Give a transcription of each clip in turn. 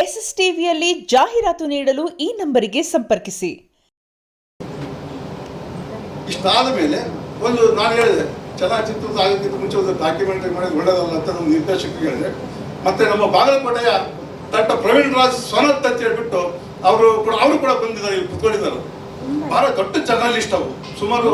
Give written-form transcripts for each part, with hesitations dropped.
SSTVಯಲ್ಲಿ ಜಾಹೀರಾತು ನೀಡಲು ಈ ನಂಬರಿಗೆ ಸಂಪರ್ಕಿಸಿ. ಇಷ್ಟಾದ ಮೇಲೆ ಒಂದು ನಾನು ಹೇಳಿದೆ ಚಲನಚಿತ್ರದ ಆಗೋಕ್ಕಿಂತ ಮುಂಚೆ ಒಂದು ಡಾಕ್ಯುಮೆಂಟರಿ ಮಾಡೋದು ಒಳ್ಳೆಯದಲ್ಲ ಅಂತ ನಮ್ಮ ನಿರ್ದೇಶಕರಿಗೆ ಹೇಳಿದೆ. ಮತ್ತು ನಮ್ಮ ಬಾಗಲಕೋಟೆಯ ದಟ್ಟ ಪ್ರವೀಣ್ ರಾಜ್ ಸೊನತ್ ಅಂತ ಹೇಳ್ಬಿಟ್ಟು ಅವರು ಕೂಡ ಬಂದಿದ್ದಾರೆ, ಇಲ್ಲಿ ಕುತ್ಕೊಂಡಿದ್ದಾರೆ. ಭಾಳ ದೊಡ್ಡ ಜರ್ನಲಿಸ್ಟ್ ಅವರು. ಸುಮಾರು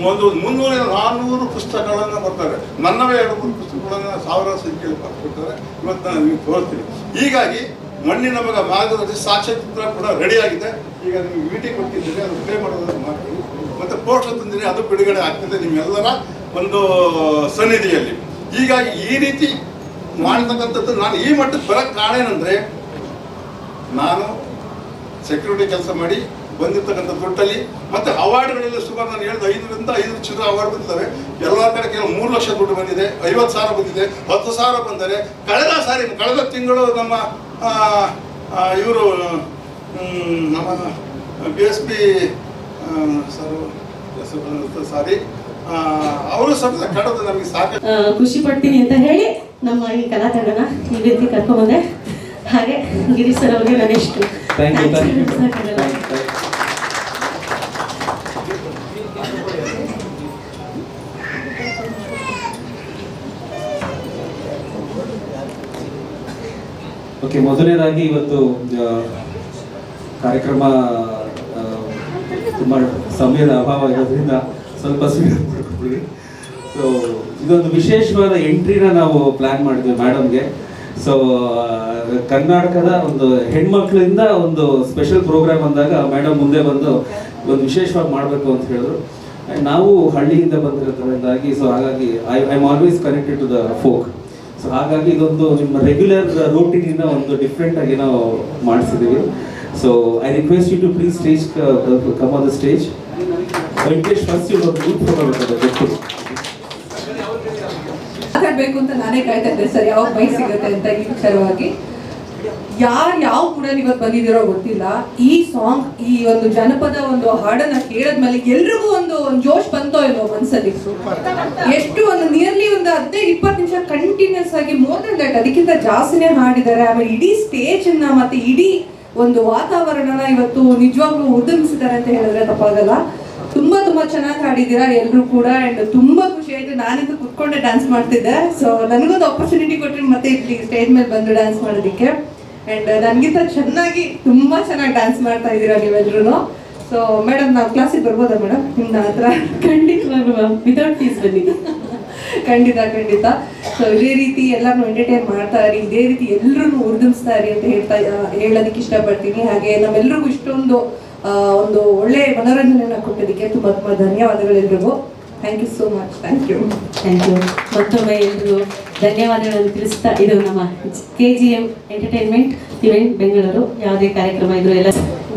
ಒಂದು 300-400 ಪುಸ್ತಕಗಳನ್ನು ಬರ್ತಾರೆ. ನನ್ನವೇ 2-3 ಪುಸ್ತಕಗಳನ್ನು ಸಾವಿರ ಸಂಖ್ಯೆಯಲ್ಲಿ ಬರ್ಕೊಡ್ತಾರೆ. ಇವತ್ತು ನಾನು ನಿಮಗೆ ತೋರಿಸ್ತೀನಿ. ಹೀಗಾಗಿ ಮಣ್ಣಿನ ಮಗ ಮಾರ್ಗದರ್ಶಿ ಸಾಕ್ಷ್ಯಚಿತ್ರ ಕೂಡ ರೆಡಿಯಾಗಿದೆ. ಈಗ ನಿಮಗೆ ಮೀಟಿಂಗ್ ಕೊಟ್ಟಿದ್ದೀನಿ, ಅದು ಪ್ಲೇ ಮಾಡೋದನ್ನು ಮಾಡ್ತೀನಿ. ಮತ್ತು ಪೋಸ್ಟರ್ ತಂದಿದ್ದೀನಿ, ಅದು ಬಿಡುಗಡೆ ಆಗ್ತದೆ ನಿಮ್ಮೆಲ್ಲರ ಒಂದು ಸನ್ನಿಧಿಯಲ್ಲಿ. ಹೀಗಾಗಿ ಈ ರೀತಿ ಮಾಡ್ತಕ್ಕಂಥದ್ದು ನಾನು ಈ ಮಟ್ಟಕ್ಕೆ ಬರೋಕ್ಕೆ ಕಾರಣ ಏನಂದರೆ, ನಾನು ಸೆಕ್ಯೂರಿಟಿ ಕೆಲಸ ಮಾಡಿ ಬಂದಿರ್ತಕ್ಕಂಥ ದುಡ್ಡಲ್ಲಿ ಮತ್ತು ಅವಾರ್ಡ್ಗಳಲ್ಲಿ ಸುಮಾರು ನಾನು ಹೇಳಿದ 5 ಚಿತ್ರ ಅವಾರ್ಡ್ ಬಂದಿದ್ದಾವೆ. ಎಲ್ಲ ಕಡೆ ಕೆಲವು 3 ಲಕ್ಷ ದುಡ್ಡು ಬಂದಿದೆ, 50,000 ಬಂದಿದೆ, 10,000 ಬಂದರೆ ಕಳೆದ ತಿಂಗಳು ನಮ್ಮ ಇವರು ನಮ್ಮ BSP ಸಾರಿ ಅವರು ಸ್ವಲ್ಪ ಕಳೆದ ನಮಗೆ ಸಾಕಷ್ಟು ಖುಷಿ ಪಡ್ತೀನಿ ಅಂತ ಹೇಳಿ ನಮ್ಮ ಈ ಕಲಾತಂಡನ ಈ ರೀತಿ ಕರ್ಕೊಂಡ್ಬಂದೆ. ಹಾಗೆ ಗಿರೀಶ್ ಸರ್ ಅವ್ರಿಗೆ ನಾನು ಎಷ್ಟು ಓಕೆ, ಮೊದಲನೇದಾಗಿ ಇವತ್ತು ಕಾರ್ಯಕ್ರಮ ತುಂಬ ಸಮಯದ ಅಭಾವ ಇರೋದ್ರಿಂದ ಸ್ವಲ್ಪ ಮಾಡ್ಕೊಡ್ತೀವಿ. ಸೊ ಇದೊಂದು ವಿಶೇಷವಾದ ಎಂಟ್ರಿನ ನಾವು ಪ್ಲ್ಯಾನ್ ಮಾಡಿದ್ವಿ ಮೇಡಮ್ಗೆ. ಸೊ ಕರ್ನಾಟಕದ ಒಂದು ಹೆಣ್ಮಕ್ಳಿಂದ ಒಂದು ಸ್ಪೆಷಲ್ ಪ್ರೋಗ್ರಾಮ್ ಅಂದಾಗ ಮೇಡಮ್ ಮುಂದೆ ಬಂದು ಒಂದು ವಿಶೇಷವಾಗಿ ಮಾಡಬೇಕು ಅಂತ ಹೇಳಿದ್ರು. ನಾವು ಹಳ್ಳಿಯಿಂದ ಬಂದಿರೋದ್ರಿಂದಾಗಿ ಸೊ ಹಾಗಾಗಿ I am always connected to the folk. So ಹಾಗಾಗಿ ಇದೊಂದು ನಿಮ್ಮ ರೆಗ್ಯುಲರ್ ರೂಟೀನಿಂದ ಒಂದು ಡಿಫ್ರೆಂಟ್ ಆಗಿ ನಾವು ಮಾಡಿಸಿದ್ದೀವಿ. So I request you to please stage come on the stage. Venkatesh first ಇವರು ಗ್ರೂಪ್ ಫೋಟೋ ಮಾತಾಡಬೇಕು ಅಂತ ನಾನೇ ಕಾಯ್ತಾ ಇದ್ದೆ ಸರ್, ಯಾವಾಗ ಬೈಕ್ ಸಿಗುತ್ತೆ ಅಂತ. ಈ ವಿಚಾರವಾಗಿ ಯಾವ ಕೂಡ ಇವತ್ತು ಬಂದಿದ್ದೀರೋ ಗೊತ್ತಿಲ್ಲ. ಈ ಸಾಂಗ್, ಈ ಒಂದು ಜನಪದ ಒಂದು ಹಾಡನ್ನ ಕೇಳದ್ಮೇಲೆ ಎಲ್ರಿಗೂ ಒಂದು ಜೋಶ್ ಬಂತೋ ಇಲ್ವೋ ಮನ್ಸಲ್ಲಿ. ಎಷ್ಟು ಒಂದು ನಿಯರ್ಲಿ ಒಂದು 15-20 ನಿಮಿಷ ಕಂಟಿನ್ಯೂಸ್ ಆಗಿ ಮೋರ್ ದನ್ ದಟ್, ಅದಕ್ಕಿಂತ ಜಾಸ್ತಿನೇ ಹಾಡಿದ್ದಾರೆ. ಆಮೇಲೆ ಇಡೀ ಸ್ಟೇಜ್ ಅನ್ನ ಮತ್ತೆ ಇಡೀ ಒಂದು ವಾತಾವರಣನ ಇವತ್ತು ನಿಜವಾಗ್ಲೂ ಉದ್ಯಮಿಸಿದ್ದಾರೆ ಅಂತ ಹೇಳಿದ್ರೆ ತಪ್ಪಾಗಲ್ಲ. ತುಂಬಾ ಚೆನ್ನಾಗಿ ಹಾಡಿದ್ದೀರಾ ಎಲ್ಲರೂ ಕೂಡ. ಅಂಡ್ ತುಂಬಾ ಖುಷಿ ಆಯ್ತು. ನಾನಿಂದು ಕುತ್ಕೊಂಡೆ ಡ್ಯಾನ್ಸ್ ಮಾಡ್ತಿದ್ದೆ. ಸೊ ನನಗೊಂದು ಆಪರ್ಚುನಿಟಿ ಕೊಟ್ಟರೆ ಮತ್ತೆ ಇಲ್ಲಿ ಸ್ಟೇಜ್ ಮೇಲೆ ಬಂದು ಡ್ಯಾನ್ಸ್ ಮಾಡೋದಕ್ಕೆ. ಅಂಡ್ ನನಗಿಂತ ತುಂಬಾ ಚೆನ್ನಾಗಿ ಡ್ಯಾನ್ಸ್ ಮಾಡ್ತಾ ಇದ್ದೀರಾ ನೀವೆಲ್ಲರೂ. ಸೊ ಮೇಡಮ್, ನಾವು ಕ್ಲಾಸಿಗೆ ಬರ್ಬೋದಾ ಮೇಡಮ್ ನಿಮ್ಮ ಹತ್ರ? ಖಂಡಿತವಾಗ್ಲೂ ವಿತೌಟ್ ಫೀಸ್ ಬನ್ನಿ. ಖಂಡಿತ. ಸೊ ಇದೇ ರೀತಿ ಎಲ್ಲರನ್ನು ಎಂಟರ್ಟೈನ್ ಮಾಡ್ತಾ ಇರಿ, ಇದೇ ರೀತಿ ಎಲ್ಲರೂ ಉರ್ದಿಸ್ತಾ ಇರಿ ಅಂತ ಹೇಳೋದಕ್ಕೆ ಇಷ್ಟಪಡ್ತೀನಿ. ಹಾಗೆ ನಾವೆಲ್ಲರಿಗೂ ಇಷ್ಟೊಂದು ಒಂದು ಒಳ್ಳೆ ಮನೋರಂಜನೆಯನ್ನ ಕೊಟ್ಟಿದ್ದಕ್ಕೆ ತುಂಬಾ ಧನ್ಯವಾದಗಳು ಎಲ್ರಿಗೂ. Thank you so much. Thank you. ಮತ್ತೊಮ್ಮೆ ಎಲ್ರಿಗೂ ಧನ್ಯವಾದಗಳನ್ನು ತಿಳಿಸ್ತಾ, ಇದು ನಮ್ಮ KGM ಎಂಟರ್ಟೈನ್ಮೆಂಟ್ ಇವೆಂಟ್ ಬೆಂಗಳೂರು. ಯಾವುದೇ ಕಾರ್ಯಕ್ರಮ ಇದ್ರು ಎಲ್ಲ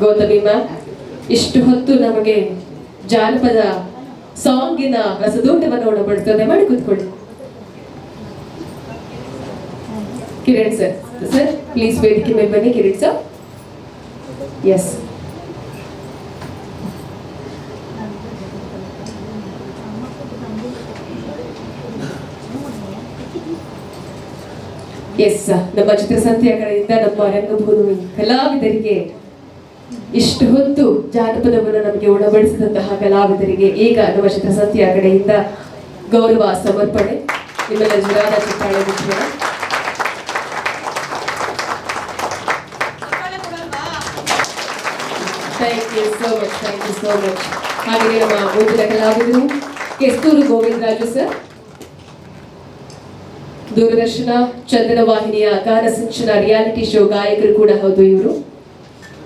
ಗೌತಮಿ ಮ್ಯಾಮ್ ಇಷ್ಟು ಹೊತ್ತು ನಮಗೆ ಜಾನಪದ ಸಾಂಗಿನ ರಸದೂಟವನ್ನು ಉಣಬಡಿಸ್ತದೆ. ಮಾಡಿ ಕೂತ್ಕೊಳ್ಳಿ. ಕಿರಣ್ ಸರ್ ಪ್ಲೀಸ್ ವೇದಿಕೆ ಮೇಲೆ ಬನ್ನಿ. Kiran sir, S. ಎಸ್, ನಮ್ಮ ಚಿತ್ರಸಂತೆಯ ಕಡೆಯಿಂದ ನಮ್ಮ ರಂಗಭೂಮಿ ಕಲಾವಿದರಿಗೆ ಇಷ್ಟು ಹೊತ್ತು ಜಾನಪದವನ್ನು ನಮಗೆ ಉಣಬಡಿಸಿದಂತಹ ಕಲಾವಿದರಿಗೆ ಈಗ ನಮ್ಮ ಚಿತ್ರಸಂತೆಯ ಕಡೆಯಿಂದ ಗೌರವ ಸಮರ್ಪಣೆ. ನಿಮ್ಮೆಲ್ಲ ಜೋರಾದ ಚಪ್ಪಾಳೆ ಮುಖ್ಯ. Thank you so much. ಹಾಗೆಯೇ ನಮ್ಮ ಮುಂದಿನ ಕಲಾವಿದರು ಕೆಸ್ತೂರು ಗೋವಿಂದರಾಜು ಸರ್, ದೂರದರ್ಶನ ಚಂದನ ವಾಹಿನಿಯ ಗಾನ ಸಿಂಚನ ರಿಯಾಲಿಟಿ ಶೋ ಗಾಯಕರು ಕೂಡ ಹೌದು ಇವರು.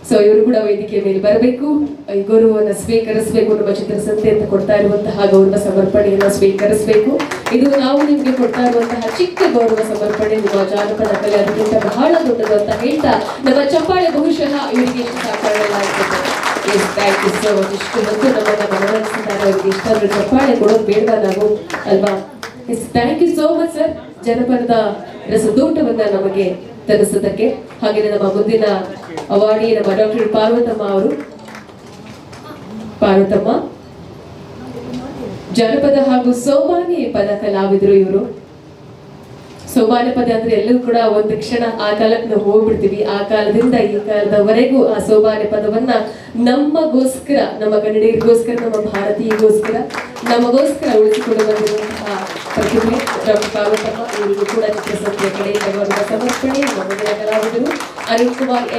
ಸೊ ಇವರು ಕೂಡ ವೇದಿಕೆ ಮೇಲೆ ಬರಬೇಕು, ಈ ಗೌರವವನ್ನು ಸ್ವೀಕರಿಸಬೇಕು. ನಮ್ಮ ಚಿತ್ರಸಂತೆ ಅಂತ ಕೊಡ್ತಾ ಇರುವಂತಹ ಗೌರವ ಸಮರ್ಪಣೆಯನ್ನು ಸ್ವೀಕರಿಸಬೇಕು. ಇದು ನಾವು ನಿಮಗೆ ಕೊಡ್ತಾ ಇರುವಂತಹ ಚಿಕ್ಕ ಗೌರವ ಸಮರ್ಪಣೆ. ನಿಮ್ಮ ಜಾನಪದ ಕಲೆ ಅದಕ್ಕಿಂತ ಬಹಳ ದೊಡ್ಡದು ಅಂತ ಹೇಳ್ತಾ ನಮ್ಮ ಚಪ್ಪಾಳೆ ಬಹುಶಃ ಇವರಿಗೆ ಇಷ್ಟು ಸಾಕಾಗಲಾಗುತ್ತದೆ. Yes, thank you so much. ಇಷ್ಟು ಹೊತ್ತು ನಮ್ಮನ್ನ ಮನರಂಜಿಸಿದ್ದಾರೆ. ಅವರಿಗೆ ಇಷ್ಟಾದ್ರೂ ಚಪ್ಪಾಳೆ ಕೊಡೋದು ಬೇಡವಾ ನಾವು ಅಲ್ವಾ? Yes, thank you so much sir, ಜನಪದದ ರಸದೋಟವನ್ನ ನಮಗೆ ತರಿಸೋದಕ್ಕೆ. ಹಾಗೆಯೇ ನಮ್ಮ ಮುಂದಿನ ಅವಾರ್ಡಿ ನಮ್ಮ ಡಾಕ್ಟರ್ ಪಾರ್ವತಮ್ಮ ಜನಪದ ಹಾಗೂ ಸೋಮಾನಿ ಪದ ಕಲಾವಿದರು ಇವರು. ಸೋಬಾನೆ ಪದ ಅಂದ್ರೆ ಎಲ್ಲರೂ ಕೂಡ ಒಂದು ಕ್ಷಣ ಆ ಕಾಲಕ್ಕೆ ನಾವು ಹೋಗ್ಬಿಡ್ತೀವಿ. ಆ ಕಾಲದಿಂದ ಈ ಕಾಲದವರೆಗೂ ಆ ಸೋಬಾನೆ ಪದವನ್ನ ನಮಗೋಸ್ಕರ, ನಮ್ಮ ಕನ್ನಡಿಗರಿಗೋಸ್ಕರ, ನಮ್ಮ ಭಾರತೀಯಗೋಸ್ಕರ, ನಮಗೋಸ್ಕರ ಉಳಿಸಿಕೊಂಡು ಬಂದಿರುವಂತಹ ಪ್ರತಿಭೆ ಡಾಕ್ಟರ್ ಪಾರ್ವತಮ್ಮ. ಇವರಿಗೂ ಕೂಡ ಚಿತ್ರಸಂಸ್ಥೆಯ ಕಡೆಯಿಂದ ಗೌರವ ಸಮರ್ಪಣೆ. ನಮ್ಮ ಮುಂದಿನ ಕಲಾವಿದರು ಅರುಣ್ ಕುಮಾರ್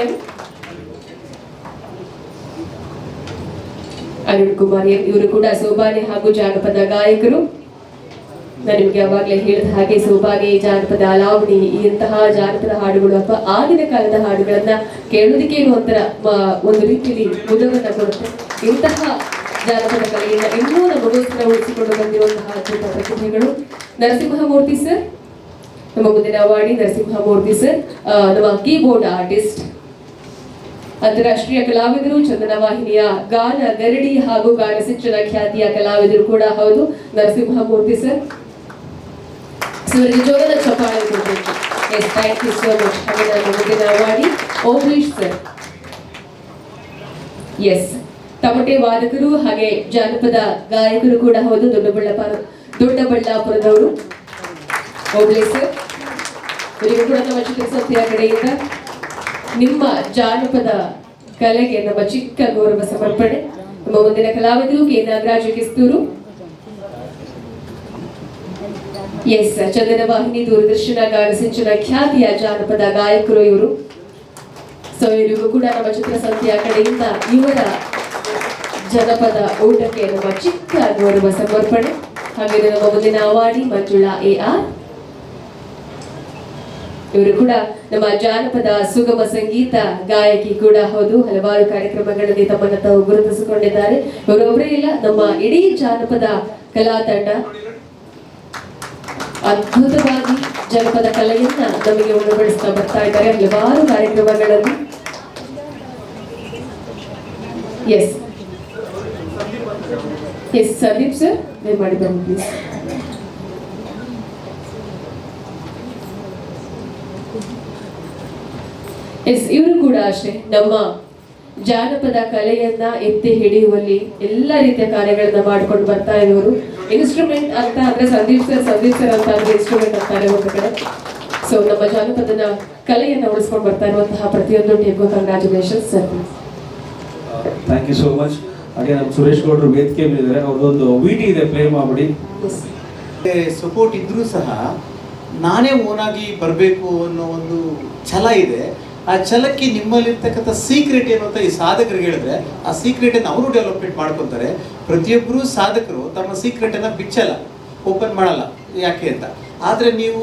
ಎಂ ಇವರು ಕೂಡ ಸೋಬಾನೆ ಹಾಗೂ ಜಾನಪದ ಗಾಯಕರು. ನಾನು ನಿಮ್ಗೆ ಯಾವಾಗಲೇ ಹೇಳಿದ ಹಾಗೆ ಸೋಬಾನೆ, ಜಾನಪದ, ಲಾವಣಿ, ಇಂತಹ ಜಾನಪದ ಹಾಡುಗಳು ಅಥವಾ ಆಗಿನ ಕಾಲದ ಹಾಡುಗಳನ್ನ ಕೇಳೋದಕ್ಕೆ ಒಂದು ರೀತಿಯಲ್ಲಿ ಮುದವನ್ನ ಕೊಡುತ್ತೆ. ಇಂತಹ ಜಾನಪದ ಕಲೆಯನ್ನ ಇನ್ನೂ ನಮಗೋಸ್ಕರ ಉಳಿಸಿಕೊಂಡು ಬಂದಿರುವಂತಹ ಅದ್ಭುತ ಪ್ರತಿಭೆಗಳು. ನರಸಿಂಹಮೂರ್ತಿ ಸರ್, ನಮ್ಮ ಮುಂದಿನ ಅವಾರ್ಡಿ ನರಸಿಂಹಮೂರ್ತಿ ಸರ್, ನಮ್ಮ ಕೀಬೋರ್ಡ್ ಆರ್ಟಿಸ್ಟ್, ಅಂತಾರಾಷ್ಟ್ರೀಯ ಕಲಾವಿದರು, ಚಂದನ ವಾಹಿನಿಯ ಗಾನ ಗರಡಿ ಹಾಗೂ ಗಾನ ಸಿಂಚನ ಖ್ಯಾತಿಯ ಕಲಾವಿದರು ಕೂಡ ಹೌದು ನರಸಿಂಹಮೂರ್ತಿ ಸರ್. ಜೋರದ ಚಪ್ಪಾಳೆ ಕೊಡಬೇಕು. Yes, thank you so much. ಹಾಗೆ ನಮ್ಮ ಮುಂದಿನ ಅವಾರ್ಡಿ ಓಂಬ್ರೀಶ್ ಸರ್. ಎಸ್, ತಮಟೆ ವಾದಕರು ಹಾಗೆ ಜಾನಪದ ಗಾಯಕರು ಕೂಡ ಹೌದು, ದೊಡ್ಡಬಳ್ಳಾಪುರದವರು ಓಂಬ್ರೀಶ್ ಸರ್. ಇವರಿಗೂ ಕೂಡ ನಮ್ಮ ಚಿತ್ರಸಂಸ್ಥೆಯ ಕಡೆಯಿಂದ ನಿಮ್ಮ ಜಾನಪದ ಕಲೆಗೆ ನಮ್ಮ ಚಿಕ್ಕ ಗೌರವ ಸಮರ್ಪಣೆ. ನಮ್ಮ ಮುಂದಿನ ಕಲಾವಿದರು ಕೆ ನಾಗರಾಜ ಕಿಸ್ತೂರು. ಎಸ್, ಚಂದನ ವಾಹಿನಿ, ದೂರದರ್ಶನ, ಗಾನ ಸಿಂಚನ ಖ್ಯಾತಿಯ ಜಾನಪದ ಗಾಯಕರು ಇವರು. ಸೊ ಇವರಿಗೂ ಕೂಡ ನಮ್ಮ ಚಿತ್ರಸಂಸ್ಥೆಯ ಕಡೆಯಿಂದ ಇವರ ಜನಪದ ಊಟಕ್ಕೆ ನಮ್ಮ ಚಿಕ್ಕ ಗೌರವ ಸಮರ್ಪಣೆ. ಹಾಗೆ ನಮ್ಮ ಮುಂದಿನ ಅವಾರ್ಡಿ ಮಂಜುಳಾ AR. ಇವರು ಕೂಡ ನಮ್ಮ ಜಾನಪದ ಸುಗಮ ಸಂಗೀತ ಗಾಯಕಿ ಕೂಡ ಹೌದು. ಹಲವಾರು ಕಾರ್ಯಕ್ರಮಗಳಲ್ಲಿ ತಮ್ಮನ್ನು ತಾವು ಗುರುತಿಸಿಕೊಂಡಿದ್ದಾರೆ. ಇವರೊಬ್ಬರೇ ಇಲ್ಲ, ನಮ್ಮ ಇಡೀ ಜಾನಪದ ಕಲಾ ತಂಡ ಅದ್ಭುತವಾಗಿ ಜನಪದ ಕಲೆಯನ್ನ ನಮಗೆ ಉಣಬಡಿಸ್ತಾ ಬರ್ತಾ ಇದ್ದಾರೆ ಹಲವಾರು ಕಾರ್ಯಕ್ರಮಗಳಲ್ಲಿ. ಎಸ್ ಎಸ್, ಸಂದೀಪ್ ಸರ್ ಮಾಡಿ ಬನ್ನಿ ಪ್ಲೀಸ್. ಎಸ್, ಇವರು ಕೂಡ ಅಷ್ಟೇ ನಮ್ಮ ಜಾನಪದ ಕಲೆಯನ್ನ ಎತ್ತಿ ಹಿಡಿಯುವಲ್ಲಿ ಎಲ್ಲ ರೀತಿಯ ಕಾರ್ಯಗಳನ್ನ ಮಾಡ್ಕೊಂಡು ಬರ್ತಾ ಇರೋರು. ಇನ್ಸ್ಟ್ರೂಮೆಂಟ್ ಅಂತ ಅಂದ್ರೆ ಸಂದೀಪ್ ಸರ್ ಅಂತ ಅಂದ್ರೆ ಇನ್ಸ್ಟ್ರೂಮೆಂಟ್ ಅಂತಾರೆ ಒಂದು ಕಡೆ. ಸೊ ನಮ್ಮ ಜಾನಪದನ ಕಲೆಯನ್ನ ಉಳಿಸ್ಕೊಂಡು ಬರ್ತಾ ಇರುವಂತಹ ಪ್ರತಿಯೊಂದು ಟೀಮ್ಗೂ congratulations sir. Thank you so much. ಹಾಗೆ ನಮ್ಮ ಸುರೇಶ್ ಗೌಡ್ರು ವೇದಿಕೆ ಮೇಲಿದ್ದಾರೆ, ಅವ್ರದ್ದೊಂದು ವಿಟಿ ಇದೆ, ಪ್ಲೇ ಮಾಡ್ಬಿಡಿ. ಸಪೋರ್ಟ್ ಇದ್ರೂ ಸಹ ನಾನೇ ಓನಾಗಿ ಬರಬೇಕು ಅನ್ನೋ ಒಂದು ಛಲ ಇದೆ. ಆ ಛಲಕ್ಕೆ ನಿಮ್ಮಲ್ಲಿರ್ತಕ್ಕಂಥ ಸೀಕ್ರೆಟ್ ಏನು ಅಂತ ಈ ಸಾಧಕರಿಗೆ ಹೇಳಿದ್ರೆ ಆ ಸೀಕ್ರೆಟನ್ನು ಅವರು ಡೆವಲಪ್ಮೆಂಟ್ ಮಾಡ್ಕೊತಾರೆ. ಪ್ರತಿಯೊಬ್ಬರು ಸಾಧಕರು ತಮ್ಮ ಸೀಕ್ರೆಟನ್ನು ಬಿಚ್ಚಲ್ಲ, ಓಪನ್ ಮಾಡಲ್ಲ, ಯಾಕೆ ಅಂತ. ಆದರೆ ನೀವು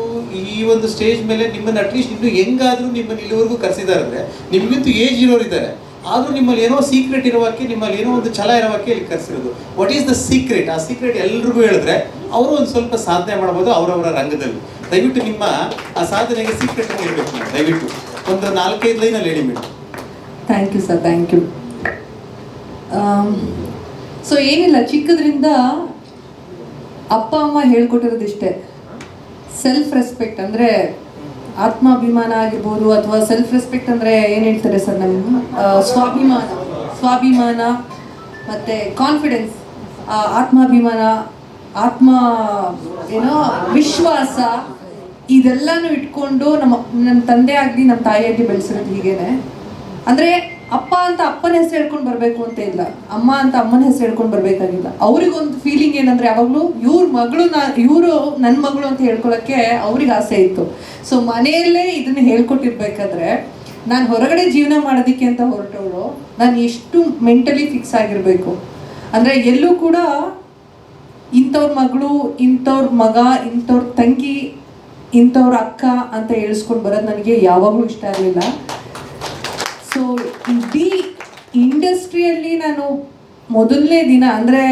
ಈ ಒಂದು ಸ್ಟೇಜ್ ಮೇಲೆ ನಿಮ್ಮನ್ನು ಅಟ್ಲೀಸ್ಟ್ ಇನ್ನೂ ಹೆಂಗಾದರೂ ನಿಮ್ಮನ್ನು ಇಲ್ಲಿವರೆಗೂ ಕರೆಸಿದಾರೆ, ನಿಮಗಿಂತೂ ಏಜ್ ಇರೋರು ಇದ್ದಾರೆ, ಆದರೂ ನಿಮ್ಮಲ್ಲಿ ಏನೋ ಸೀಕ್ರೆಟ್ ಇರೋವಾಕೆ, ನಿಮ್ಮಲ್ಲಿ ಏನೋ ಒಂದು ಛಲ ಇರೋವಾಕೆ ಇಲ್ಲಿ ಕರೆಸಿರೋದು. What is the secret? ಆ ಸೀಕ್ರೆಟ್ ಎಲ್ರಿಗೂ ಹೇಳಿದ್ರೆ ಅವರು ಒಂದು ಸ್ವಲ್ಪ ಸಾಧನೆ ಮಾಡ್ಬೋದು ಅವರವರ ರಂಗದಲ್ಲಿ. ದಯವಿಟ್ಟು ನಿಮ್ಮ ಆ ಸಾಧನೆಗೆ ಸೀಕ್ರೆಟ್ ಇರಬೇಕು. ದಯವಿಟ್ಟು ಒಂದು 4-5 ಲೈನಲ್ಲಿ ಹೇಳಿ madam. Thank you sir, thank you. So ಏನಿಲ್ಲ, ಚಿಕ್ಕದ್ರಿಂದ ಅಪ್ಪ ಅಮ್ಮ ಹೇಳ್ಕೊಟ್ಟಿರೋದಿಷ್ಟೇ, ಸೆಲ್ಫ್ ರೆಸ್ಪೆಕ್ಟ್ ಅಂದರೆ ಆತ್ಮಾಭಿಮಾನ ಆಗಿರ್ಬೋದು, ಅಥವಾ ಸೆಲ್ಫ್ ರೆಸ್ಪೆಕ್ಟ್ ಅಂದರೆ ಏನು ಹೇಳ್ತಾರೆ ಸರ್, ನಮ್ಮ ಸ್ವಾಭಿಮಾನ ಮತ್ತು ಕಾನ್ಫಿಡೆನ್ಸ್, ಆತ್ಮಾಭಿಮಾನ, ವಿಶ್ವಾಸ, ಇದೆಲ್ಲನೂ ಇಟ್ಕೊಂಡು ನಮ್ಮ ತಂದೆ ಆಗಲಿ ನಮ್ಮ ತಾಯಿ ಆಗಲಿ ಬೆಳೆಸಿರೋದು ಹೀಗೇನೆ. ಅಂದರೆ ಅಪ್ಪ ಅಂತ ಅಪ್ಪನ ಹೆಸರು ಹೇಳ್ಕೊಂಡು ಬರಬೇಕು ಅಂತ ಇಲ್ಲ, ಅಮ್ಮ ಅಂತ ಅಮ್ಮನ ಹೆಸರು ಹೇಳ್ಕೊಂಡು ಬರಬೇಕಾಗಿಲ್ಲ. ಅವ್ರಿಗೊಂದು ಫೀಲಿಂಗ್ ಏನಂದರೆ ಯಾವಾಗಲೂ ಇವರು ನನ್ನ ಮಗಳು ಅಂತ ಹೇಳ್ಕೊಳ್ಳೋಕ್ಕೆ ಅವ್ರಿಗೆ ಆಸೆ ಇತ್ತು. ಸೊ ಮನೆಯಲ್ಲೇ ಇದನ್ನು ಹೇಳ್ಕೊಟ್ಟಿರ್ಬೇಕಾದ್ರೆ ನಾನು ಹೊರಗಡೆ ಜೀವನ ಮಾಡೋದಕ್ಕೆ ಅಂತ ಹೊರಟವಳು, ನಾನು ಎಷ್ಟು ಮೆಂಟಲಿ ಫಿಕ್ಸ್ ಆಗಿರಬೇಕು ಅಂದರೆ ಎಲ್ಲೂ ಕೂಡ ಇಂಥವ್ರ ಮಗಳು, ಇಂಥವ್ರ ಮಗ, ಇಂಥವ್ರ ತಂಗಿ, ಇಂಥವ್ರ ಅಕ್ಕ ಅಂತ ಹೇಳಿಸ್ಕೊಂಡು ಬರೋದು ನನಗೆ ಯಾವಾಗಲೂ ಇಷ್ಟ ಆಗಲಿಲ್ಲ. ಸೊ ಇಡೀ ಇಂಡಸ್ಟ್ರಿಯಲ್ಲಿ ನಾನು ಮೊದಲನೇ ದಿನ ಅಂದರೆ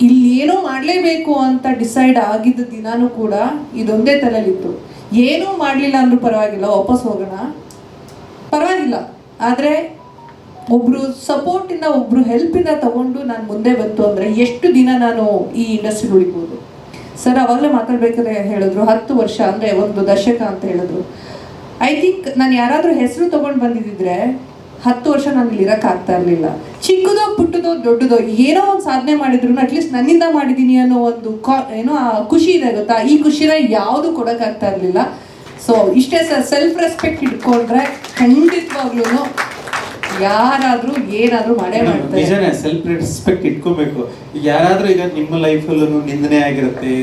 ಇಲ್ಲಿ ಏನೋ ಮಾಡಲೇಬೇಕು ಅಂತ ಡಿಸೈಡ್ ಆಗಿದ್ದ ದಿನಾನೂ ಕೂಡ ಇದೊಂದೇ ತಲೆಯಲ್ಲಿತ್ತು. ಏನೂ ಮಾಡಲಿಲ್ಲ ಅಂದರೂ ಪರವಾಗಿಲ್ಲ, ವಾಪಸ್ ಹೋಗೋಣ, ಪರವಾಗಿಲ್ಲ. ಆದರೆ ಒಬ್ಬರು ಸಪೋರ್ಟಿಂದ, ಒಬ್ಬರು ಹೆಲ್ಪಿಂದ ತಗೊಂಡು ನಾನು ಮುಂದೆ ಬಂತು ಅಂದರೆ ಎಷ್ಟು ದಿನ ನಾನು ಈ ಇಂಡಸ್ಟ್ರಿ ಉಳಿಬೋದು. ಸರ್ ಅವಾಗಲೇ ಮಾತಾಡ್ಬೇಕಾದ್ರೆ ಹೇಳಿದ್ರು 10 ವರ್ಷ ಅಂದರೆ ಒಂದು ದಶಕ ಅಂತ ಹೇಳಿದ್ರು. ಐ ಥಿಂಕ್ ನಾನು ಯಾರಾದರೂ ಹೆಸರು ತೊಗೊಂಡು ಬಂದಿದ್ದಿದ್ರೆ 10 ವರ್ಷ ನಾನು ಇಲ್ಲಿ ಇರೋಕ್ಕಾಗ್ತಾ ಇರಲಿಲ್ಲ. ಚಿಕ್ಕದೋ ಪುಟ್ಟದೋ ದೊಡ್ಡದೋ ಏನೋ ಒಂದು ಸಾಧನೆ ಮಾಡಿದ್ರು ಅಟ್ಲೀಸ್ಟ್ ನನ್ನಿಂದ ಮಾಡಿದ್ದೀನಿ ಅನ್ನೋ ಒಂದು ಏನೋ ಆ ಖುಷಿ ಇದೆ ಗೊತ್ತಾ, ಈ ಖುಷಿನ ಯಾವುದು ಕೊಡೋಕ್ಕಾಗ್ತಾ ಇರಲಿಲ್ಲ. ಸೊ ಇಷ್ಟೇ ಸರ್, ಸೆಲ್ಫ್ ರೆಸ್ಪೆಕ್ಟ್ ಇಟ್ಕೊಂಡ್ರೆ ಖಂಡಿತವಾಗ್ಲೂ ಯಾರಾದರೂ ಏನಾದರೂ ಮಾಡೇ ಮಾಡ್ತಾರೆ. ನಿಜನೇ, ಸೆಲ್ಫ್ ರೆಸ್ಪೆಕ್ಟ್ ಇಟ್ಕೋಬೇಕು. ಈಗ ಯಾರಾದರೂ ಈಗ ನಿಮ್ಮ ಲೈಫಲ್ಲೂ ನಿಂದನೆ ಆಗಿರುತ್ತೆ,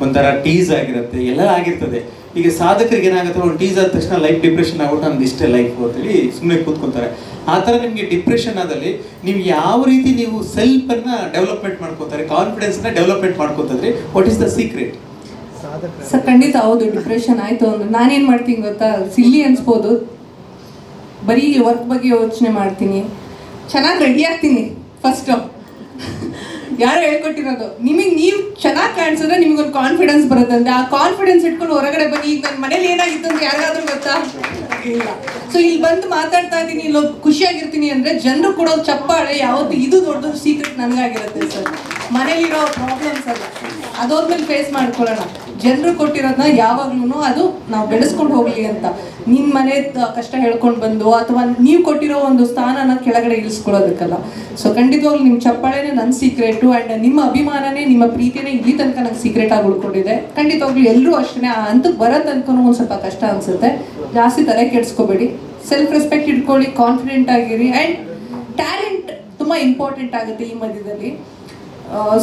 ಒಂಥರ ಟೀಸ್ ಆಗಿರುತ್ತೆ, ಎಲ್ಲ ಆಗಿರ್ತದೆ. ಈಗ ಸಾಧಕರಿಗೆ ಏನಾಗುತ್ತೆ, ಒಂದು ಟೀಸ್ ಆದ ತಕ್ಷಣ ಲೈಫ್ ಡಿಪ್ರೆಷನ್ ಆಗ್ಬಿಟ್ಟು ನಮ್ದು ಇಷ್ಟೇ ಲೈಫ್ ಅಂತೇಳಿ ಸುಮ್ಮನೆ ಕೂತ್ಕೊತಾರೆ. ಆ ಥರ ನಿಮಗೆ ಡಿಪ್ರೆಷನ್ ಆದಲ್ಲಿ ನೀವು ಯಾವ ರೀತಿ ನೀವು ಸೆಲ್ಫನ್ನು ಡೆವಲಪ್ಮೆಂಟ್ ಮಾಡ್ಕೋತಾರೆ, ಕಾನ್ಫಿಡೆನ್ಸ್ನ ಡೆವಲಪ್ಮೆಂಟ್ ಮಾಡ್ಕೋತಂದ್ರೆ what is the secret? Sir ಖಂಡಿತ ಹೌದು, ಡಿಪ್ರೆಷನ್ ಆಯಿತು ಅಂದ್ರೆ ನಾನೇನು ಮಾಡ್ತೀನಿ ಗೊತ್ತಾ, ಸಿಲ್ಲಿ ಅನ್ಸ್ಬೋದು, ಬರೀ ವರ್ಕ್ ಬಗ್ಗೆ ಯೋಚನೆ ಮಾಡ್ತೀನಿ, ಚೆನ್ನಾಗಿ ರೆಡಿ ಆಗ್ತೀನಿ ಫಸ್ಟು. ಯಾರೋ ಹೇಳ್ಕೊಟ್ಟಿರೋದು, ನಿಮಗೆ ನೀವು ಚೆನ್ನಾಗಿ ಕಾಣಿಸಿದ್ರೆ ನಿಮಗೊಂದು ಕಾನ್ಫಿಡೆನ್ಸ್ ಬರುತ್ತೆ ಅಂತ. ಆ ಕಾನ್ಫಿಡೆನ್ಸ್ ಇಟ್ಕೊಂಡು ಹೊರಗಡೆ ಬನ್ನಿ. ಈಗ ನನ್ನ ಮನೇಲಿ ಏನಾಗಿತ್ತು ಅಂತ ಯಾರಿಗಾದ್ರೂ ಗೊತ್ತಾ? ಇಲ್ಲ. ಸೊ ಇಲ್ಲಿ ಬಂದು ಮಾತಾಡ್ತಾ ಇದ್ದೀನಿ, ಇಲ್ಲೊಂದು ಖುಷಿಯಾಗಿರ್ತೀನಿ ಅಂದರೆ ಜನರು ಕೊಡೋ ಚಪ್ಪಾಳೆ ಯಾವತ್ತು ಇದು ದೊಡ್ಡ ಸೀಕ್ರೆಟ್ ನನಗಾಗಿರುತ್ತೆ ಸರ್. ಮನೇಲಿರೋ ಪ್ರಾಬ್ಲಮ್ಸ್ ಅಲ್ಲ, ಅದೋದ್ಮೇಲೆ ಫೇಸ್ ಮಾಡ್ಕೊಳ್ಳೋಣ. ಜನರು ಕೊಟ್ಟಿರೋದನ್ನ ಯಾವಾಗ್ಲೂ ಅದು ನಾವು ಬೆಳೆಸ್ಕೊಂಡು ಹೋಗ್ಲಿ ಅಂತ. ನಿನ್ನ ಮನೆ ಕಷ್ಟ ಹೇಳ್ಕೊಂಡು ಬಂದು ಅಥವಾ ನೀವು ಕೊಟ್ಟಿರೋ ಒಂದು ಸ್ಥಾನನ ಕೆಳಗಡೆ ಇಳಿಸ್ಕೊಳ್ಳೋದಕ್ಕಲ್ಲ. ಸೊ ಖಂಡಿತವಾಗ್ಲೂ ನಿಮ್ಮ ಚಪ್ಪಾಳೆನೇ ನನ್ನ ಸೀಕ್ರೆಟು, ಆ್ಯಂಡ್ ನಿಮ್ಮ ಅಭಿಮಾನನೇ, ನಿಮ್ಮ ಪ್ರೀತಿನೇ ಇಲ್ಲಿ ತನಕ ನಂಗೆ ಸೀಕ್ರೆಟ್ ಆಗಿ ಉಳ್ಕೊಂಡಿದೆ. ಖಂಡಿತವಾಗ್ಲೂ ಎಲ್ಲರೂ ಅಷ್ಟೇ, ಆ ಹಂತಕ್ಕೆ ಬರೋ ತನಕ ಒಂದು ಸ್ವಲ್ಪ ಕಷ್ಟ ಅನಿಸುತ್ತೆ. ಜಾಸ್ತಿ ತಲೆ ಕೆಡಿಸ್ಕೋಬೇಡಿ, ಸೆಲ್ಫ್ ರೆಸ್ಪೆಕ್ಟ್ ಇಟ್ಕೊಳ್ಳಿ, ಕಾನ್ಫಿಡೆಂಟ್ ಆಗಿರಿ, ಆ್ಯಂಡ್ ಟ್ಯಾಲೆಂಟ್ ತುಂಬ ಇಂಪಾರ್ಟೆಂಟ್ ಆಗುತ್ತೆ ಈ ಮಧ್ಯದಲ್ಲಿ.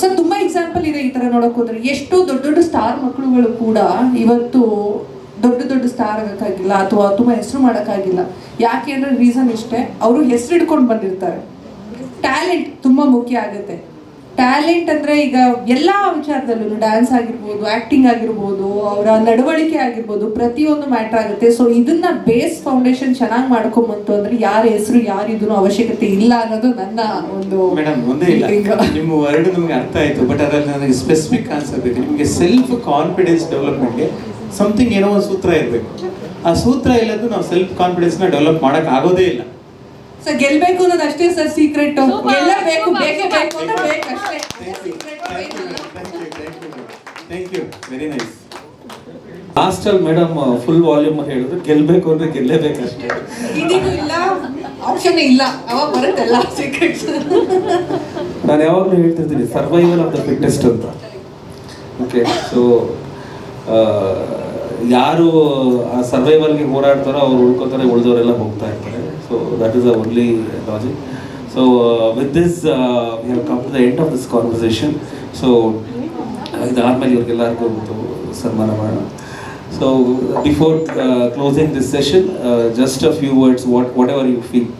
ಸರ್ ತುಂಬ ಎಕ್ಸಾಂಪಲ್ ಇದೆ ಈ ಥರ ನೋಡೋಕೆ ಹೋದ್ರೆ. ಎಷ್ಟೋ ದೊಡ್ಡ ದೊಡ್ಡ ಸ್ಟಾರ್ ಮಕ್ಕಳುಗಳು ಕೂಡ ಇವತ್ತು ದೊಡ್ಡ ಸ್ಟಾರ್ ಆಗೋಕ್ಕಾಗಿಲ್ಲ ಅಥವಾ ತುಂಬ ಹೆಸರು ಮಾಡೋಕ್ಕಾಗಿಲ್ಲ. ಯಾಕೆ ಅಂದರೆ ರೀಸನ್ ಇಷ್ಟೇ, ಅವರು ಹೆಸರು ಹಿಡ್ಕೊಂಡು ಬಂದಿರ್ತಾರೆ. ಟ್ಯಾಲೆಂಟ್ ತುಂಬ ಮುಖ್ಯ ಆಗುತ್ತೆ. ಟ್ಯಾಲೆಂಟ್ ಅಂದರೆ ಈಗ ಎಲ್ಲ ವಿಚಾರದಲ್ಲೂ ಡ್ಯಾನ್ಸ್ ಆಗಿರ್ಬೋದು, ಆ್ಯಕ್ಟಿಂಗ್ ಆಗಿರ್ಬೋದು, ಅವರ ನಡವಳಿಕೆ ಆಗಿರ್ಬೋದು, ಪ್ರತಿಯೊಂದು ಮ್ಯಾಟ್ರ್ ಆಗುತ್ತೆ. ಸೊ ಇದನ್ನ ಬೇಸ್ ಫೌಂಡೇಶನ್ ಚೆನ್ನಾಗಿ ಮಾಡ್ಕೊಂಬಂತು ಅಂದರೆ ಯಾರ ಹೆಸರು ಯಾರಿದೂ ಅವಶ್ಯಕತೆ ಇಲ್ಲ ಅನ್ನೋದು ನನ್ನ ಒಂದು. ಮೇಡಮ್ ಒಂದೇ ಇಲ್ಲ, ನಿಮ್ಮ ವರ್ಡ್ ನಮಗೆ ಅರ್ಥ ಆಯಿತು, ಬಟ್ ಅದರಲ್ಲಿ ನನಗೆ ಸ್ಪೆಸಿಫಿಕ್ ಆನ್ಸರ್ ಬೇಕು. ನಿಮಗೆ ಸೆಲ್ಫ್ ಕಾನ್ಫಿಡೆನ್ಸ್ ಡೆವಲಪ್ಮೆಂಟ್ಗೆ ಸಮಥಿಂಗ್ ಏನೋ ಒಂದು ಸೂತ್ರ ಇರಬೇಕು. ಆ ಸೂತ್ರ ಇಲ್ಲದ್ದು ನಾವು ಸೆಲ್ಫ್ ಕಾನ್ಫಿಡೆನ್ಸ್ನ ಡೆವಲಪ್ ಮಾಡೋಕೆ ಆಗೋದೇ ಇಲ್ಲ. ಸರ್ ಗೆಲ್ಬೇಕು ಅನ್ನೋದು ಅಷ್ಟೇ ಸರ್ ಸೀಕ್ರೆಟ್. ಗೆಲ್ಲಬೇಕು, ಬೇಕೇ ಬೇಕು ಅಂತ ಬೇಕಷ್ಟೇ. Thank you, very nice. ಲಾಸ್ಟಲ್ಲಿ ಮೇಡಮ್ ಫುಲ್ ವಾಲ್ಯೂಮ್ ಹೇಳಿದ್ರು, ಗೆಲ್ಲಬೇಕು ಅಂದರೆ ಗೆಲ್ಲೇಬೇಕಷ್ಟೇ. ಇದೀಗೂ ಇಲ್ಲ, ಆಪ್ಷನ್ ಇಲ್ಲ, ಅವಾಗ ಬರುತ್ತೆಲ್ಲ ಸೀಕ್ರೆಟ್ಸ್. ನಾನು ಯಾವಾಗಲೂ ಹೇಳ್ತಿರ್ತೀನಿ, ಸರ್ವೈವಲ್ ಆಫ್ ದ ಫಿಟ್ಟೆಸ್ಟ್ ಅಂತ. ಓಕೆ, ಸೊ ಯಾರು ಆ ಸರ್ವೈವಲ್ಗೆ ಹೋರಾಡ್ತಾರೋ ಅವ್ರು ಉಳ್ಕೋತಾರೆ, ಉಳಿದವರೆಲ್ಲ ಹೋಗ್ತಾ ಇರ್ತಾರೆ. So that is the only logic. So with this we have come to the end of this conversation. So ಇದಾದ್ಮೇಲೆ ಇವ್ರಿಗೆಲ್ಲರಿಗೂ ಒಂದು ಸನ್ಮಾನ ಮಾಡೋಣ. So before closing this session, just a few words, whatever you feel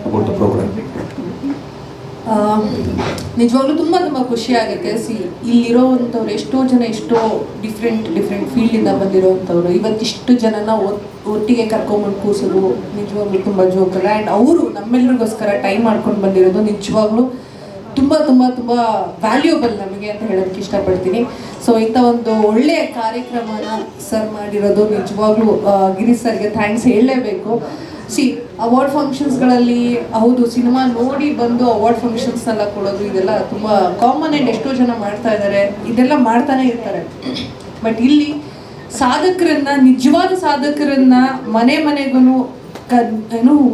about the program. ನಿಜವಾಗ್ಲೂ ತುಂಬ ಖುಷಿ ಆಗುತ್ತೆ. ಇಲ್ಲಿರೋವಂಥವ್ರು ಎಷ್ಟೋ ಜನ ಎಷ್ಟೋ ಡಿಫ್ರೆಂಟ್ ಫೀಲ್ಡಿಂದ ಬಂದಿರೋವಂಥವ್ರು ಇವತ್ತಿಷ್ಟು ಜನನ ಒಟ್ಟಿಗೆ ಕರ್ಕೊಂಬಂದು ಕೂರಿಸೋದು ನಿಜವಾಗ್ಲೂ ತುಂಬ ಜೋಕಲ್ಲ. ಆ್ಯಂಡ್ ಅವರು ನಮ್ಮೆಲ್ಲರಿಗೋಸ್ಕರ ಟೈಮ್ ಮಾಡ್ಕೊಂಡು ಬಂದಿರೋದು ನಿಜವಾಗ್ಲೂ ತುಂಬ ವ್ಯಾಲ್ಯೂಬಲ್ ನಮಗೆ ಅಂತ ಹೇಳೋದಕ್ಕೆ ಇಷ್ಟಪಡ್ತೀನಿ. ಸೊ ಇಂಥ ಒಂದು ಒಳ್ಳೆಯ ಕಾರ್ಯಕ್ರಮನ ಸರ್ ಮಾಡಿರೋದು ನಿಜವಾಗ್ಲೂ ಗಿರೀಶ್ ಸರ್ಗೆ ಥ್ಯಾಂಕ್ಸ್ ಹೇಳಲೇಬೇಕು. ಅವಾರ್ಡ್ ಫಂಕ್ಷನ್ಸ್ಗಳಲ್ಲಿ ಹೌದು, ಸಿನಿಮಾ ನೋಡಿ ಬಂದು ಅವಾರ್ಡ್ ಫಂಕ್ಷನ್ಸ್ನೆಲ್ಲ ಕೊಡೋದು ಇದೆಲ್ಲ ತುಂಬ ಕಾಮನ್ ಆ್ಯಂಡ್ ಎಷ್ಟೋ ಜನ ಮಾಡ್ತಾ ಇದ್ದಾರೆ, ಇದೆಲ್ಲ ಮಾಡ್ತಾನೆ ಇರ್ತಾರೆ. ಬಟ್ ಇಲ್ಲಿ ಸಾಧಕರನ್ನ, ನಿಜವಾದ ಸಾಧಕರನ್ನ ಮನೆಗೂ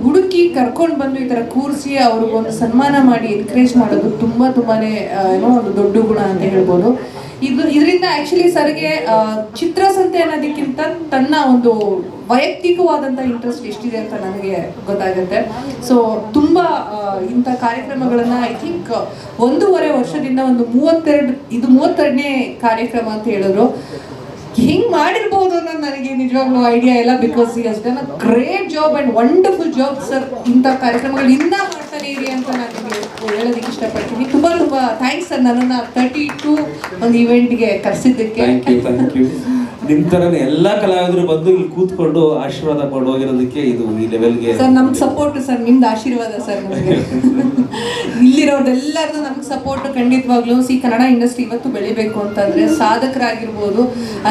ಹುಡುಕಿ ಕರ್ಕೊಂಡು ಬಂದು ಈ ಥರ ಕೂರಿಸಿ ಅವ್ರಿಗೊಂದು ಸನ್ಮಾನ ಮಾಡಿ ಎನ್ಕರೇಜ್ ಮಾಡೋದು ತುಂಬಾನೇ ಒಂದು ದೊಡ್ಡ ಗುಣ ಅಂತ ಹೇಳ್ಬೋದು. ಇದರಿಂದ ಆ್ಯಕ್ಚುಲಿ ಸರ್ಗೆ ಚಿತ್ರಸಂತೆ ಅನ್ನೋದಕ್ಕಿಂತ ತನ್ನ ಒಂದು ವೈಯಕ್ತಿಕವಾದಂಥ ಇಂಟ್ರೆಸ್ಟ್ ಎಷ್ಟಿದೆ ಅಂತ ನನಗೆ ಗೊತ್ತಾಗುತ್ತೆ. ಸೊ ತುಂಬ ಇಂಥ ಕಾರ್ಯಕ್ರಮಗಳನ್ನು ಐ ಥಿಂಕ್ 1.5 ವರ್ಷದಿಂದ ಒಂದು 32ನೇ ಕಾರ್ಯಕ್ರಮ ಅಂತ ಹೇಳಿದ್ರು. ಹಿಂಗೆ ಮಾಡಿರ್ಬೋದು ಅನ್ನೋದು ನನಗೆ ನಿಜವಾಗ್ಲೂ ಐಡಿಯಾ ಇಲ್ಲ. Because he has done a great job and wonderful job sir. ಇಂಥ ಕಾರ್ಯಕ್ರಮಗಳು ಇನ್ನೂ ಮಾಡ್ತಾನೆ ಇರಿ ಅಂತ ನಾನು ಹೇಳೋದಕ್ಕೆ ಇಷ್ಟಪಡ್ತೀನಿ. ತುಂಬ ಥ್ಯಾಂಕ್ಸ್ ಸರ್, ನನ್ನನ್ನು 32 ಒಂದು ಇವೆಂಟ್ಗೆ ಕರೆಸಿದ್ದಕ್ಕೆ. Thank you. ನಿಮ್ಮ ಥರನೇ ಎಲ್ಲ ಕಲಾವಿದರು ಬಂದು ಇಲ್ಲಿ ಕೂತ್ಕೊಂಡು ಆಶೀರ್ವಾದ ಮಾಡಿ ಹೋಗಿರೋದಕ್ಕೆ ಇದು ಈ ಲೆವೆಲ್ಗೆ ಸರ್ ನಮ್ಗೆ ಸಪೋರ್ಟ್ ಸರ್, ನಿಮ್ದು ಆಶೀರ್ವಾದ ಸರ್ ನಮಗೆ. ಇಲ್ಲಿರೋದೆಲ್ಲರದು ನಮ್ಗೆ ಸಪೋರ್ಟ್ ಖಂಡಿತವಾಗ್ಲೂ. ಕನ್ನಡ ಇಂಡಸ್ಟ್ರಿ ಇವತ್ತು ಬೆಳಿಬೇಕು ಅಂತಂದರೆ ಸಾಧಕರಾಗಿರ್ಬೋದು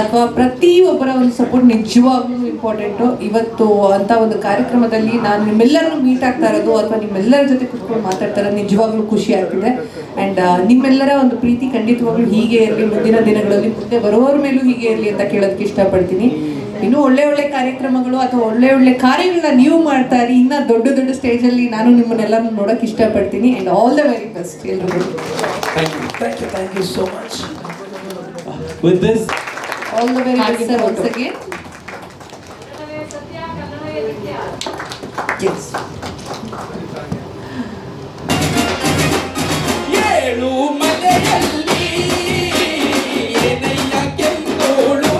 ಅಥವಾ ಪ್ರತಿಯೊಬ್ಬರ ಒಂದು ಸಪೋರ್ಟ್ ನಿಜವಾಗ್ಲೂ ಇಂಪಾರ್ಟೆಂಟು. ಇವತ್ತು ಅಂತ ಒಂದು ಕಾರ್ಯಕ್ರಮದಲ್ಲಿ ನಾನು ನಿಮ್ಮೆಲ್ಲರನ್ನು ಮೀಟ್ ಆಗ್ತಾ ಇರೋದು ಅಥವಾ ನಿಮ್ಮೆಲ್ಲರ ಜೊತೆ ಕೂತ್ಕೊಂಡು ಮಾತಾಡ್ತಾ ಇರೋದು ನಿಜವಾಗ್ಲೂ ಖುಷಿ ಆಗ್ತಿದೆ. ಆ್ಯಂಡ್ ನಿಮ್ಮೆಲ್ಲರ ಒಂದು ಪ್ರೀತಿ ಖಂಡಿತವಾಗ್ಲೂ ಹೀಗೆ ಇರಲಿ, ಮುಂದಿನ ದಿನಗಳಲ್ಲಿ ಮುಂದೆ ಬರೋರ ಮೇಲೂ ಹೀಗೆ ಇರಲಿ ಅಂತ ಕೇಳೋದಕ್ಕೆ ಇಷ್ಟಪಡ್ತೀನಿ. ಇನ್ನೂ ಒಳ್ಳೆ ಒಳ್ಳೆ ಕಾರ್ಯಕ್ರಮಗಳು ಅಥವಾ ಒಳ್ಳೆ ಒಳ್ಳೆ ಕಾರ್ಯಗಳನ್ನ ನೀವು ಮಾಡ್ತಾ ಇರಿ. ಇನ್ನ ದೊಡ್ಡ ದೊಡ್ಡ ಸ್ಟೇಜಲ್ಲಿ ನಾನು ನಿಮ್ಮನ್ನೆಲ್ಲರೂ ನೋಡೋಕೆ ಇಷ್ಟಪಡ್ತೀನಿ. And all the very best ಎಲ್ರಿಗೂ. Thank you so much. With this, all the very best sir once again. Yes. ಏಳು ಮಲೆಯಲ್ಲಿ ಏನಯ್ಯ ಕೆಂದೋಳು,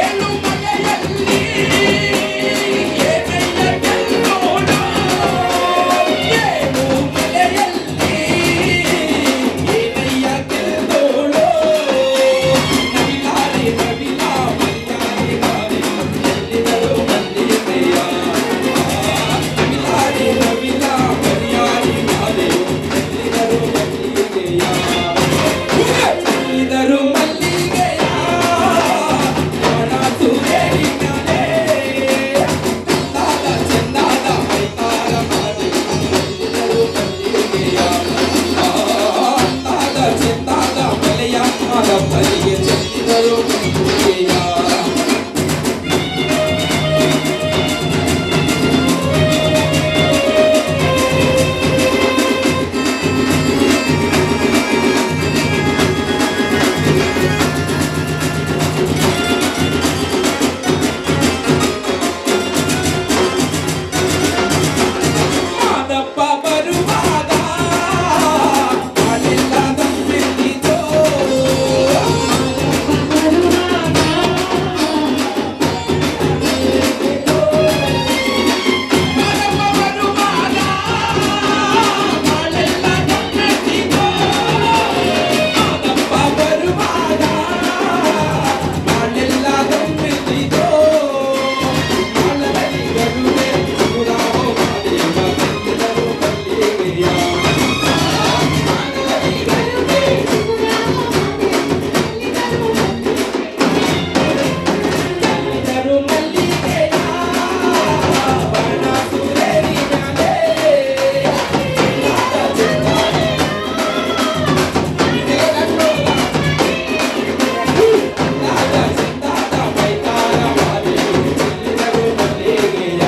ಏಳು ಮಲೆಯಲ್ಲಿ ಏನಯ್ಯ ಕೆಂದೋಳು, ಏಳು ಮಲೆಯಲ್ಲಿ ಏನಯ್ಯ ಕೆಂದೋಳು, ನವಿಲಾರೆ ನವಿಲಾ ಮಲ್ಯಾರೆ ಮಾರೆ ಎಲ್ಲಿದರು ಮಲ್ಲಿಗೆಯ, ನವಿಲಾರೆ ನವಿಲಾ ಮಲ್ಯಾರೆ ಮಾರೆ ಎಲ್ಲಿದರು ಮಲ್ಲಿಗೆಯ, ಎಲ್ಲಿದರು ಮಲ್ಲಿಗೆಯ ಒಣ ಸುರೇರಿನಲೆ, ಚಂದಾದ ಚಂದಾದ ಮೈತಾರ ಮಾರೆ ಎಲ್ಲಿದರು ಮಲ್ಲಿಗೆಯ, ಅಂದಾದ ಚಂದಾದ ಮಲೆಯ ಮರಪರಿಗೆ ಚೆಲ್ಲಿದರು ಮಲ್ಲಿಗೆಯ. ಮಾದಪ್ಪ ಬರುವಾಗ ಅಲ್ಲೆಲ್ಲ ತಂಬಿಟ್ಟಿತು, ಮಾದಪ್ಪ ಬರುವಾಗ ಅಲ್ಲೆಲ್ಲ ತಂಬಿಟ್ಟಿತು, ಮಾದಪ್ಪ ಬರುವಾಗ ಅಲ್ಲೆಲ್ಲ ತಂಬಿಟ್ಟಿತು, ಮಾಲದಲ್ಲಿ ಗರುಡೆ ಗುರಾವೋ ಮಾದೇವ ಚೆಲ್ಲಿದರು ಮಲ್ಲಿಗೆಯ, ಮಾಲದಲ್ಲಿ ಗರುಡೆ ಚೆಲ್ಲಿದರು ಮಲ್ಲಿಗೆಯ, ಬಣ್ಣ ಸುರೇರಿನಲೆ, ಚಂದಾದ ಚಂದಾದ ಚಂದಾದ ಚಂದಾದ ಮೈತಾರ ಮಾರೆ ಚೆಲ್ಲಿದರು ಮಲ್ಲಿಗೆಯ,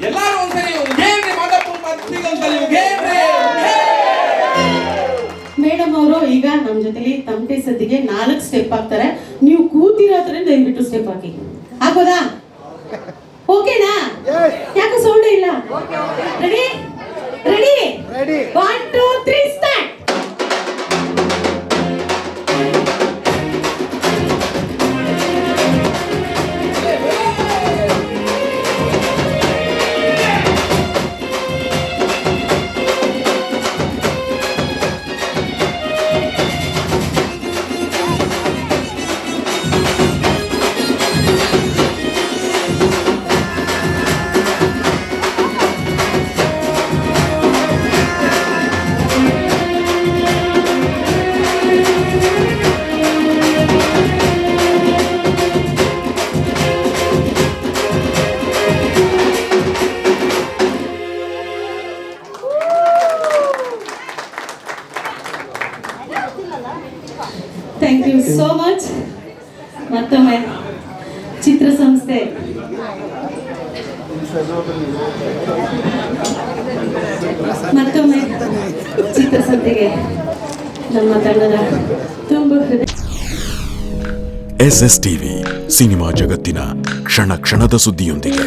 ಎಲ್ಲಾರು ಒಂದ್ಸರಿ ಉಗೇನ್ರಿ ಮಾದಪ್ಪ ಮತ್ತಿಗೆ ಒಂದ್ಸಲಿ ಉಗೇನ್ರಿ. ಮೇಡಮ್ ಅವರು ಈಗ ನಮ್ಮ ಜೊತೆಲಿ ತಮಟೆ ಸದ್ದಿಗೆ 4 ಸ್ಟೆಪ್ ಹಾಕ್ತಾರೆ. ನೀವು ಕೂತಿರೋದ್ರಿಂದ ದಯವಿಟ್ಟು ಸ್ಟೆಪ್ ಹಾಕಿ. ಆಗ್ಬೋದಾ? ಓಕೆನಾ? ಯಾಕೆ ಸೌಂಡ್ ಇಲ್ಲ? Ready ready 1 2 3 start. Thank you so much. ಮತ್ತೊಮ್ಮೆ ಚಿತ್ರಸಂಸ್ಥೆ ಮತ್ತೊಮ್ಮೆ ಚಿತ್ರಸಂಸ್ಥೆಗೆ ನಮ್ಮ ತಂಡದ ತುಂಬ ಹೃದಯ. SS ಟಿವಿ ಸಿನಿಮಾ ಜಗತ್ತಿನ ಕ್ಷಣ ಕ್ಷಣದ ಸುದ್ದಿಯೊಂದಿಗೆ.